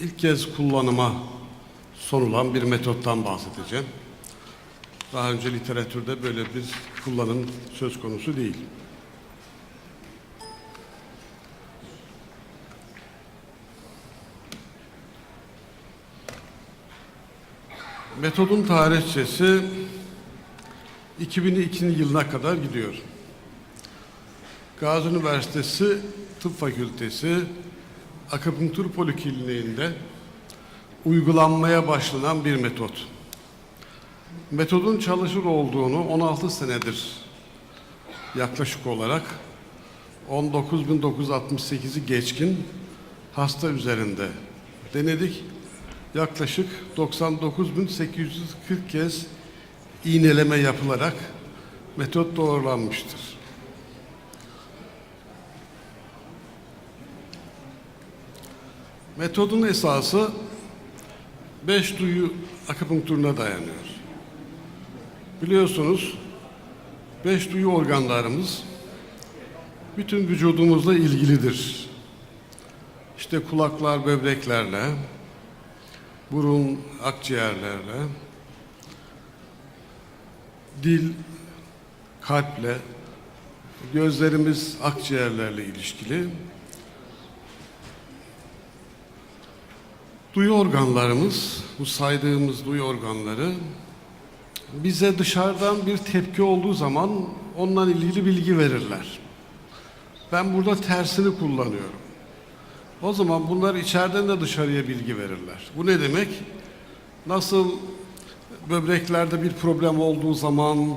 ilk kez kullanıma sunulan bir metottan bahsedeceğim. Daha önce literatürde böyle bir kullanım söz konusu değil. Metodun tarihçesi 2002 yılına kadar gidiyor. Gazi Üniversitesi Tıp Fakültesi Akupunktur Polikliniğinde uygulanmaya başlanan bir metot. Metodun çalışır olduğunu 16 senedir yaklaşık olarak 19.968'i geçkin hasta üzerinde denedik. Yaklaşık 99.840 kez iğneleme yapılarak metot doğrulanmıştır. Metodun esası 5 duyu akupunkturuna dayanıyor. Biliyorsunuz 5 duyu organlarımız bütün vücudumuzla ilgilidir. İşte kulaklar böbreklerle, burun akciğerlerle, dil kalple, gözlerimiz akciğerlerle ilişkili. Duyu organlarımız, bu saydığımız duyu organları bize dışarıdan bir tepki olduğu zaman onunla ilgili bilgi verirler. Ben burada tersini kullanıyorum. O zaman bunlar içeriden de dışarıya bilgi verirler. Bu ne demek? Nasıl böbreklerde bir problem olduğu zaman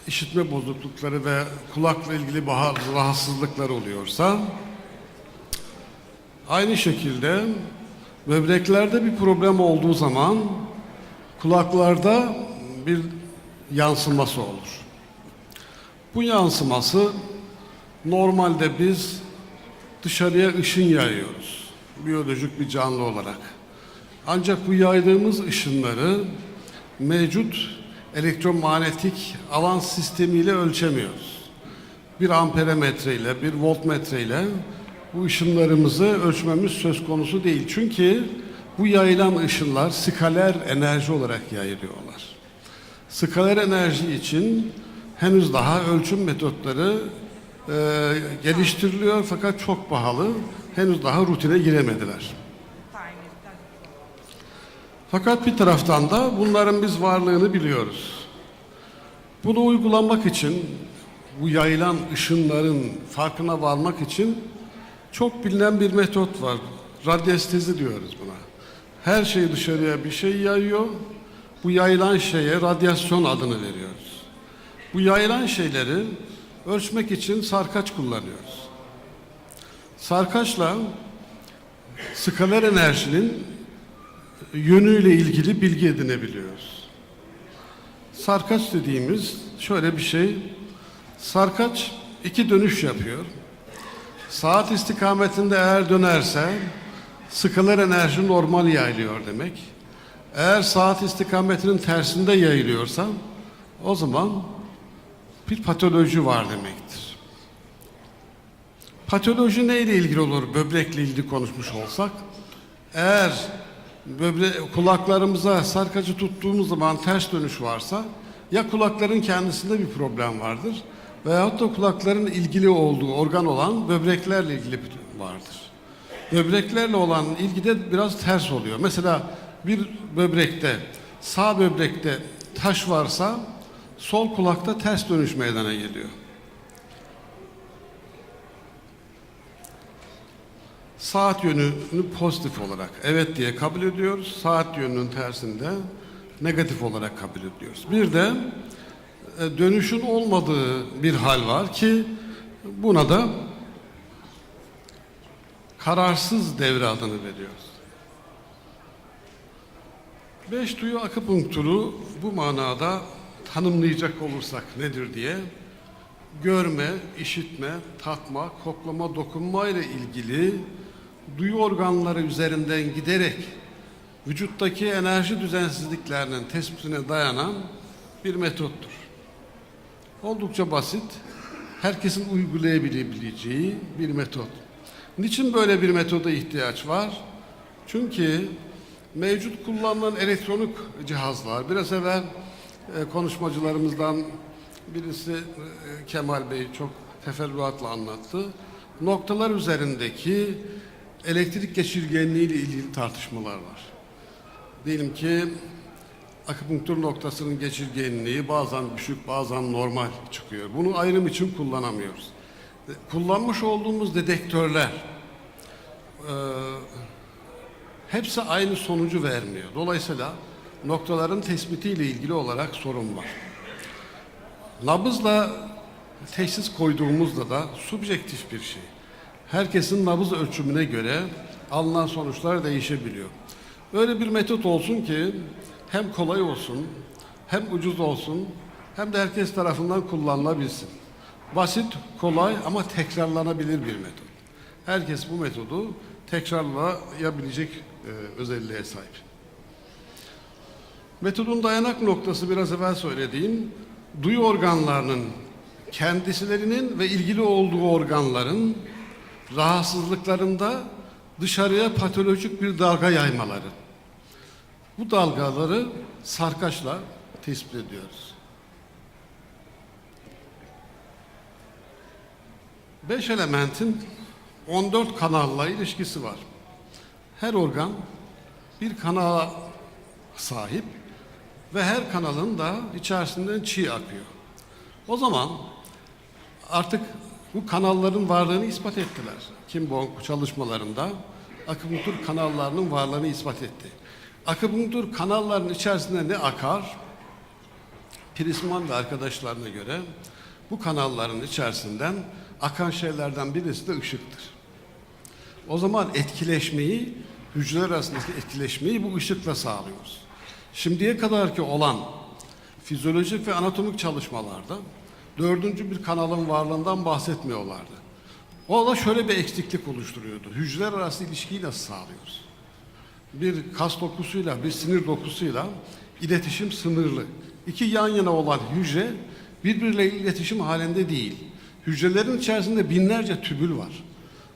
işitme bozuklukları ve kulakla ilgili bazı rahatsızlıklar oluyorsa, aynı şekilde böbreklerde bir problem olduğu zaman kulaklarda bir yansıması olur. Bu yansıması normalde biz dışarıya ışın yayıyoruz. Biyolojik bir canlı olarak. Ancak bu yaydığımız ışınları mevcut elektromanyetik alan sistemiyle ölçemiyoruz. Bir amperemetre ile, bir voltmetre ile bu ışınlarımızı ölçmemiz söz konusu değil. Çünkü bu yayılan ışınlar skaler enerji olarak yayılıyorlar. Skaler enerji için henüz daha ölçüm metotları geliştiriliyor fakat çok pahalı. Henüz daha rutine giremediler. Fakat bir taraftan da bunların biz varlığını biliyoruz. Bunu uygulamak için, bu yayılan ışınların farkına varmak için çok bilinen bir metot var. Radyestezi diyoruz buna. Her şey dışarıya bir şey yayıyor. Bu yayılan şeye radyasyon adını veriyoruz. Bu yayılan şeyleri ölçmek için sarkaç kullanıyoruz. Sarkaçla skaler enerjinin yönüyle ilgili bilgi edinebiliyoruz. Sarkaç dediğimiz şöyle bir şey. Sarkaç iki dönüş yapıyor. Saat istikametinde eğer dönerse skaler enerji normal yayılıyor demek. Eğer saat istikametinin tersinde yayılıyorsa o zaman bir patoloji var demektir. Patoloji neyle ilgili olur? Böbrekle ilgili konuşmuş olsak. Eğer kulaklarımıza sarkacı tuttuğumuz zaman ters dönüş varsa ya kulakların kendisinde bir problem vardır veyahut da kulakların ilgili olduğu organ olan böbreklerle ilgili vardır. Böbreklerle olan ilgide biraz ters oluyor. Mesela bir böbrekte, sağ böbrekte taş varsa sol kulakta ters dönüş meydana geliyor. Saat yönünü pozitif olarak evet diye kabul ediyoruz. Saat yönünün tersinde negatif olarak kabul ediyoruz. Bir de dönüşün olmadığı bir hal var ki buna da kararsız devre adını veriyoruz. 5 duyu akupunkturu bu manada tanımlayacak olursak nedir diye görme, işitme, tatma, koklama, dokunma ile ilgili duyu organları üzerinden giderek vücuttaki enerji düzensizliklerinin tespitine dayanan bir metottur. Oldukça basit, herkesin uygulayabileceği bir metot. Niçin böyle bir metoda ihtiyaç var? Çünkü mevcut kullanılan elektronik cihazlar, biraz evvel konuşmacılarımızdan birisi Kemal Bey çok teferruatla anlattı. Noktalar üzerindeki elektrik geçirgenliği ile ilgili tartışmalar var. Diyelim ki akupunktur noktasının geçirgenliği bazen düşük, bazen normal çıkıyor. Bunu ayrım için kullanamıyoruz. Kullanmış olduğumuz dedektörler hepsi aynı sonucu vermiyor. Dolayısıyla noktaların tespitiyle ilgili olarak sorun var. Nabızla teşhis koyduğumuzda da subjektif bir şey. Herkesin nabız ölçümüne göre alınan sonuçlar değişebiliyor. Öyle bir metot olsun ki hem kolay olsun, hem ucuz olsun, hem de herkes tarafından kullanılabilsin. Basit, kolay ama tekrarlanabilir bir metot. Herkes bu metodu tekrarlayabilecek özelliğe sahip. Metodun dayanak noktası biraz evvel söylediğim, duyu organlarının kendisilerinin ve ilgili olduğu organların rahatsızlıklarında dışarıya patolojik bir dalga yaymaları. Bu dalgaları sarkaçla tespit ediyoruz. 5 elementin 14 kanalla ilişkisi var. Her organ bir kanala sahip ve her kanalın da içerisinden çi akıyor. O zaman artık bu kanalların varlığını ispat ettiler. Kimbong çalışmalarında akupunktur kanallarının varlığını ispat etti. Akupunktur kanallarının içerisinde ne akar? Prisman ve arkadaşlarına göre bu kanalların içerisinden akan şeylerden birisi de ışıktır. O zaman etkileşmeyi, hücreler arasındaki etkileşmeyi bu ışıkla sağlıyoruz. Şimdiye kadarki olan fizyolojik ve anatomik çalışmalarda dördüncü bir kanalın varlığından bahsetmiyorlardı. O da şöyle bir eksiklik oluşturuyordu. Hücreler arası ilişkiyi nasıl sağlıyoruz? Bir kas dokusuyla, bir sinir dokusuyla iletişim sınırlı. İki yan yana olan hücre birbirleriyle iletişim halinde değil. Hücrelerin içerisinde binlerce tübül var.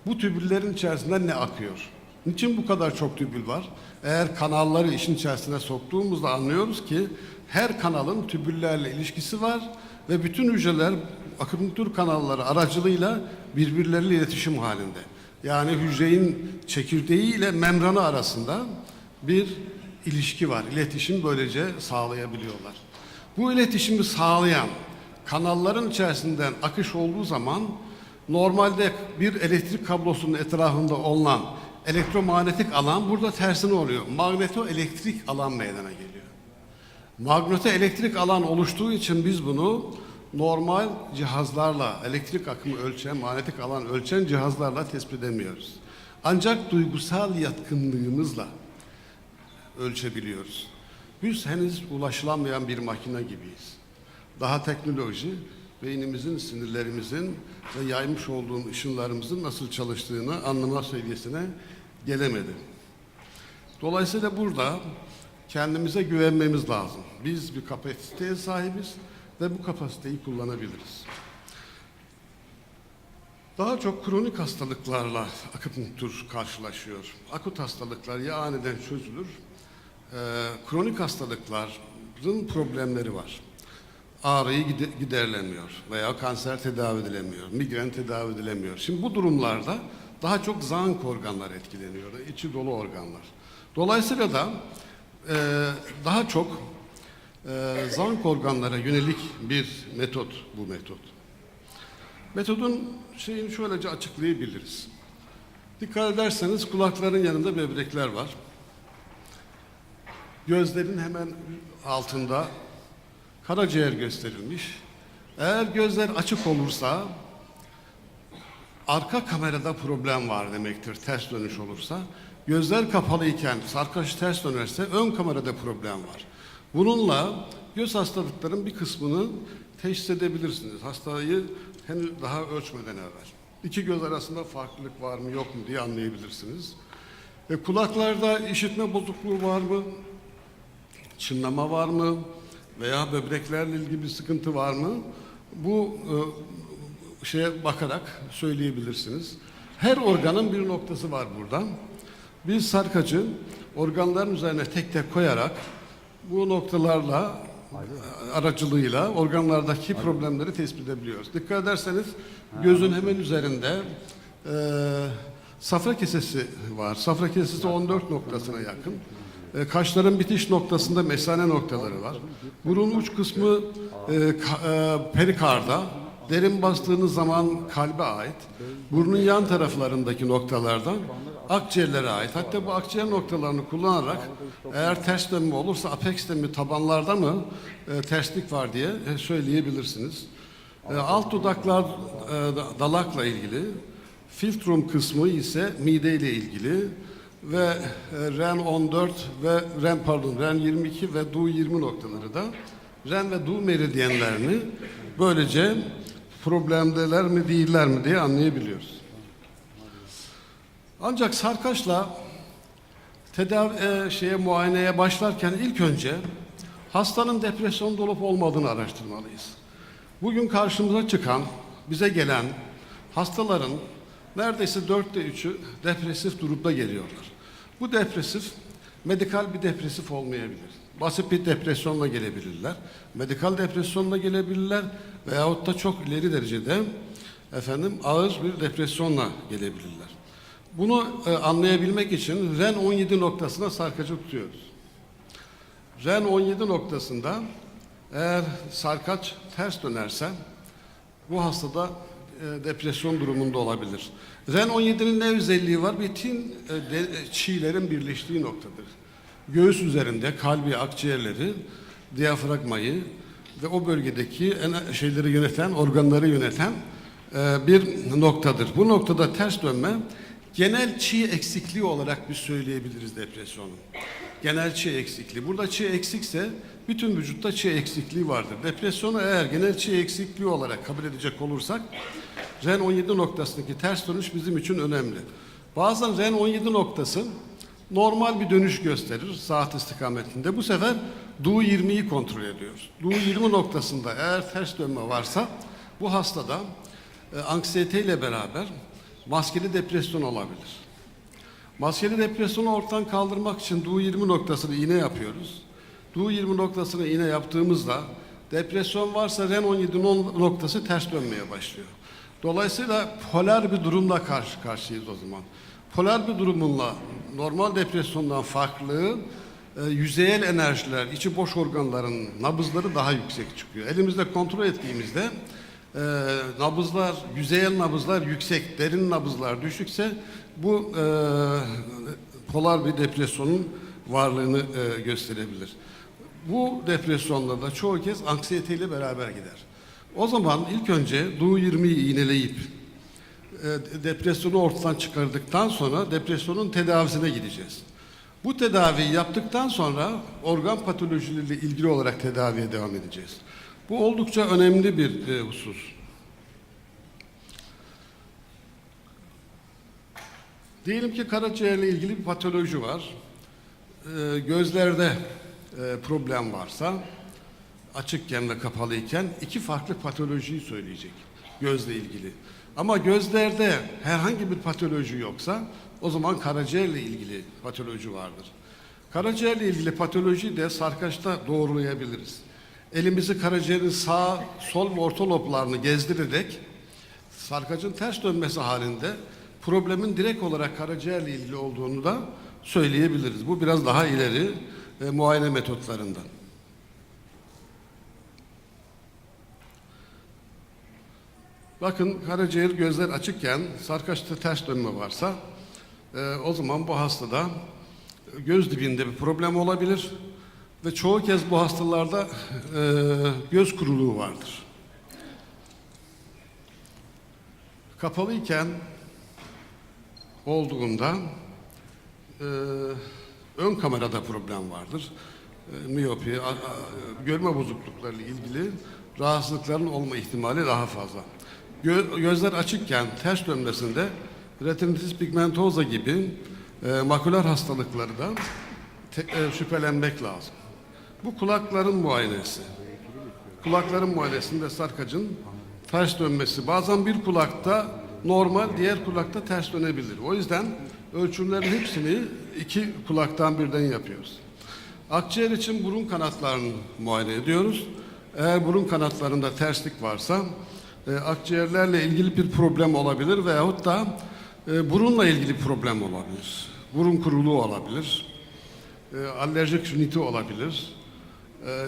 Bu tübüllerin içerisinden ne akıyor? Niçin bu kadar çok tübül var? Eğer kanalları işin içerisine soktuğumuzda anlıyoruz ki her kanalın tübüllerle ilişkisi var ve bütün hücreler akupunktur kanalları aracılığıyla birbirleriyle iletişim halinde. Yani hücrenin çekirdeği ile membranı arasında bir ilişki var. İletişim böylece sağlayabiliyorlar. Bu iletişimi sağlayan kanalların içerisinden akış olduğu zaman normalde bir elektrik kablosunun etrafında olunan elektromanyetik alan burada tersine oluyor. Magneto-elektrik alan meydana geliyor. Magneto-elektrik alan oluştuğu için biz bunu normal cihazlarla, elektrik akımı ölçen, manyetik alan ölçen cihazlarla tespit edemiyoruz. Ancak duygusal yatkınlığımızla ölçebiliyoruz. Biz henüz ulaşılamayan bir makine gibiyiz. Daha teknoloji, beynimizin, sinirlerimizin ve yaymış olduğum ışınlarımızın nasıl çalıştığını anlama seviyesine gelemedi. Dolayısıyla burada kendimize güvenmemiz lazım. Biz bir kapasiteye sahibiz ve bu kapasiteyi kullanabiliriz. Daha çok kronik hastalıklarla akupunktur karşılaşıyor. Akut hastalıklar ya aniden çözülür, kronik hastalıkların problemleri var. Ağrıyı giderlemiyor veya kanser tedavi edilemiyor, migren tedavi edilemiyor. Şimdi bu durumlarda daha çok zank organlar etkileniyor, içi dolu organlar. Dolayısıyla da daha çok zank organlara yönelik bir metot bu metot. Metodun şeyini şöylece açıklayabiliriz. Dikkat ederseniz kulakların yanında böbrekler var. Gözlerin hemen altında karaciğer gösterilmiş. Eğer gözler açık olursa arka kamerada problem var demektir, ters dönüş olursa. Gözler kapalıyken sarkaç ters dönerse ön kamerada problem var. Bununla göz hastalıkların bir kısmını teşhis edebilirsiniz. Hastayı henüz daha ölçmeden evvel. İki göz arasında farklılık var mı yok mu diye anlayabilirsiniz. Kulaklarda işitme bozukluğu var mı? Çınlama var mı? Veya böbreklerle ilgili bir sıkıntı var mı? Bu şeye bakarak söyleyebilirsiniz. Her organın bir noktası var burada. Biz sarkacı organların üzerine tek tek koyarak bu noktalarla aracılığıyla organlardaki problemleri tespit edebiliyoruz. Dikkat ederseniz gözün hemen üzerinde safra kesesi var. Safra kesesi 14 noktasına yakın. Kaşların bitiş noktasında mesane noktaları var. Burun uç kısmı perikarda. Derin bastığınız zaman kalbe ait. Burnun yan taraflarındaki noktalarda akciğerlere ait. Hatta bu akciğer noktalarını kullanarak eğer ters dönme olursa apex'te mi tabanlarda mı terslik var diye söyleyebilirsiniz. Alt dudaklar dalakla ilgili. Filtrum kısmı ise mide ile ilgili ve REN 14 ve REN 22 ve DU 20 noktaları da REN ve DU meridyenlerini böylece problemdeler mi değiller mi diye anlayabiliyoruz. Ancak sarkaçla muayeneye başlarken ilk önce hastanın depresyonda olup olmadığını araştırmalıyız. Bugün karşımıza çıkan, bize gelen hastaların neredeyse 3'ü depresif durumda geliyorlar. Bu depresif, medikal bir depresif olmayabilir. Basit bir depresyonla gelebilirler. Medikal depresyonla gelebilirler veyahut da çok ileri derecede ağır bir depresyonla gelebilirler. Bunu anlayabilmek için REN 17 noktasına sarkacı tutuyoruz. REN 17 noktasında eğer sarkaç ters dönerse bu hastada depresyon durumunda olabilir. REN 17'nin ne özelliği var? Bütün çiğlerin birleştiği noktadır. Göğüs üzerinde kalbi, akciğerleri, diyafragmayı ve o bölgedeki organları yöneten bir noktadır. Bu noktada ters dönme genel çi eksikliği olarak biz söyleyebiliriz depresyonu. Genel çi eksikliği. Burada çi eksikse bütün vücutta çi eksikliği vardır. Depresyonu eğer genel çi eksikliği olarak kabul edecek olursak REN 17 noktasındaki ters dönüş bizim için önemli. Bazen REN 17 noktası normal bir dönüş gösterir saat istikametinde. Bu sefer DU 20'yi kontrol ediyoruz. DU 20 noktasında eğer ters dönme varsa bu hastada anksiyete ile beraber maskeli depresyon olabilir. Maskeli depresyonu ortadan kaldırmak için DU 20 noktasını iğne yapıyoruz. DU 20 noktasını iğne yaptığımızda depresyon varsa REN 17 noktası ters dönmeye başlıyor. Dolayısıyla polar bir durumla karşı karşıyayız o zaman. Polar bir durumunla normal depresyondan farklı yüzeyel enerjiler, içi boş organların nabızları daha yüksek çıkıyor. Elimizde kontrol ettiğimizde nabızlar, yüzeyel nabızlar yüksek, derin nabızlar düşükse bu polar bir depresyonun varlığını gösterebilir. Bu depresyonlarda çoğu kez anksiyeteyle beraber gider. O zaman ilk önce DU 20'yi iğneleyip depresyonu ortadan çıkardıktan sonra depresyonun tedavisine gideceğiz. Bu tedaviyi yaptıktan sonra organ patolojileriyle ilgili olarak tedaviye devam edeceğiz. Bu oldukça önemli bir husus. Diyelim ki karaciğerle ilgili bir patoloji var. Gözlerde problem varsa, açıkken ve kapalıyken iki farklı patolojiyi söyleyecek gözle ilgili. Ama gözlerde herhangi bir patoloji yoksa o zaman karaciğerle ilgili patoloji vardır. Karaciğerle ilgili patolojiyi de sarkaçta doğrulayabiliriz. Elimizi karaciğerin sağ, sol ve orta loblarını gezdirerek sarkacın ters dönmesi halinde problemin direkt olarak karaciğerle ilgili olduğunu da söyleyebiliriz. Bu biraz daha ileri muayene metotlarından. Bakın karaciğer gözler açıkken sarkaçta ters dönme varsa o zaman bu hastada göz dibinde bir problem olabilir ve çoğu kez bu hastalarda göz kuruluğu vardır. Kapalıyken olduğunda ön kamerada problem vardır. Miyopi, görme bozukluklarıyla ilgili rahatsızlıkların olma ihtimali daha fazla. Gözler açıkken ters dönmesinde retinitis pigmentosa gibi maküler hastalıkları da şüphelenmek lazım. Bu kulakların muayenesi. Kulakların muayenesinde sarkacın ters dönmesi. Bazen bir kulakta normal, diğer kulakta ters dönebilir. O yüzden ölçümlerin hepsini iki kulaktan birden yapıyoruz. Akciğer için burun kanatlarını muayene ediyoruz. Eğer burun kanatlarında terslik varsa akciğerlerle ilgili bir problem olabilir veyahut da burunla ilgili problem olabilir. Burun kuruluğu olabilir. Alerjik riniti olabilir.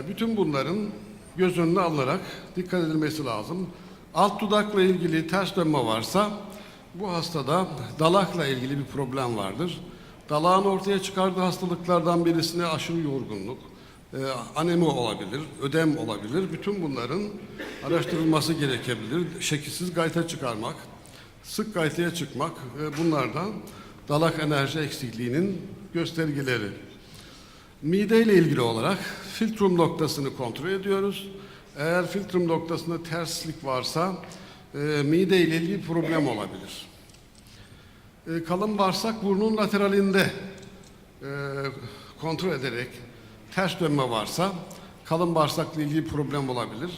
Bütün bunların göz önüne alınarak dikkat edilmesi lazım. Alt dudakla ilgili ters dönme varsa bu hastada dalakla ilgili bir problem vardır. Dalağın ortaya çıkardığı hastalıklardan birisine aşırı yorgunluk, anemi olabilir, ödem olabilir. Bütün bunların araştırılması gerekebilir. Şekilsiz gayta çıkarmak, sık gaytaya çıkmak bunlar da dalak enerji eksikliğinin göstergeleri. Mide ile ilgili olarak filtrum noktasını kontrol ediyoruz. Eğer filtrum noktasında terslik varsa mide ile ilgili problem olabilir. Kalın bağırsak burnun lateralinde kontrol ederek ters dönme varsa kalın bağırsakla ilgili problem olabilir.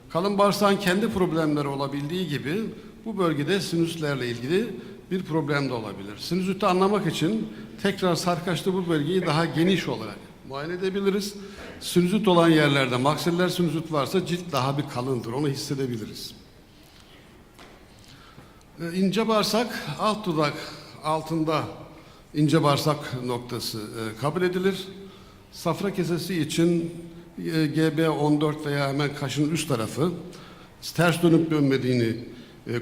Kalın bağırsağın kendi problemleri olabildiği gibi bu bölgede sinüslerle ilgili bir problem de olabilir. Sinüziti anlamak için tekrar sarkaçta bu bölgeyi daha geniş olarak muayene edebiliriz. Sinüzit olan yerlerde maksiller sinüzit varsa cilt daha bir kalındır. Onu hissedebiliriz. İnce bağırsak alt dudak altında ince bağırsak noktası kabul edilir. Safra kesesi için GB14 veya hemen kaşın üst tarafı ters dönüp dönmediğini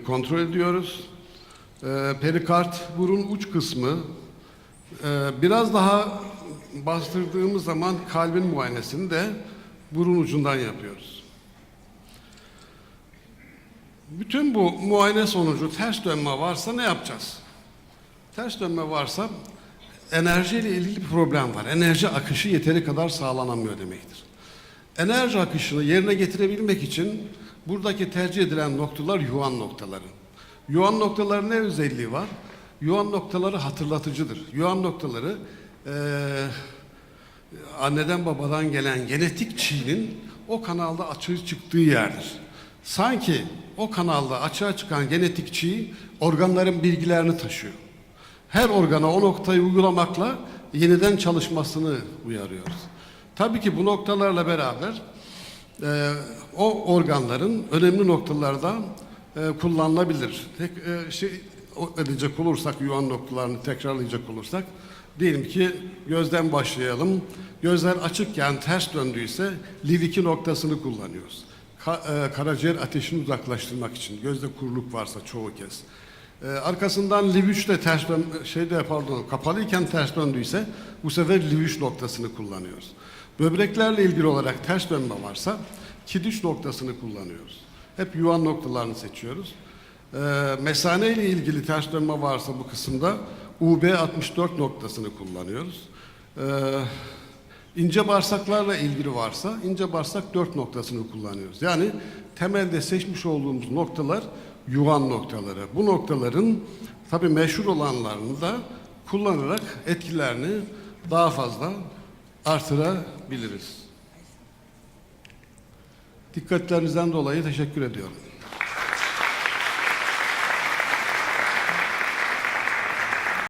kontrol ediyoruz. Perikard burun uç kısmı biraz daha bastırdığımız zaman kalbin muayenesini de burun ucundan yapıyoruz. Bütün bu muayene sonucu ters dönme varsa ne yapacağız? Ters dönme varsa enerjiyle ilgili bir problem var. Enerji akışı yeteri kadar sağlanamıyor demektir. Enerji akışını yerine getirebilmek için buradaki tercih edilen noktalar yuvan noktaları. Yuvan noktaların ne özelliği var? Yuvan noktaları hatırlatıcıdır. Yuvan noktaları anneden babadan gelen genetik çiğnin o kanalda açığa çıktığı yerdir. Sanki o kanalda açığa çıkan genetik çiğ organların bilgilerini taşıyor. Her organa o noktayı uygulamakla yeniden çalışmasını uyarıyoruz. Tabii ki bu noktalarla beraber o organların önemli noktalarda kullanılabilir. Edecek olursak, yuvan noktalarını tekrarlayacak olursak, diyelim ki gözden başlayalım. Gözler açıkken ters döndüyse LIV2 noktasını kullanıyoruz. Karaciğer ateşini uzaklaştırmak için, gözde kuruluk varsa çoğu kez. Arkasından LIV3 de kapalıyken ters döndüyse bu sefer LIV3 noktasını kullanıyoruz. Böbreklerle ilgili olarak ters dönme varsa KID3 noktasını kullanıyoruz. Hep yuvan noktalarını seçiyoruz. Mesane ile ilgili ters dönme varsa bu kısımda UB64 noktasını kullanıyoruz. İnce bağırsaklarla ilgili varsa ince bağırsak 4 noktasını kullanıyoruz. Yani temelde seçmiş olduğumuz noktalar yuvan noktaları. Bu noktaların tabii meşhur olanlarını da kullanarak etkilerini daha fazla artırabiliriz. Dikkatlerinizden dolayı teşekkür ediyorum.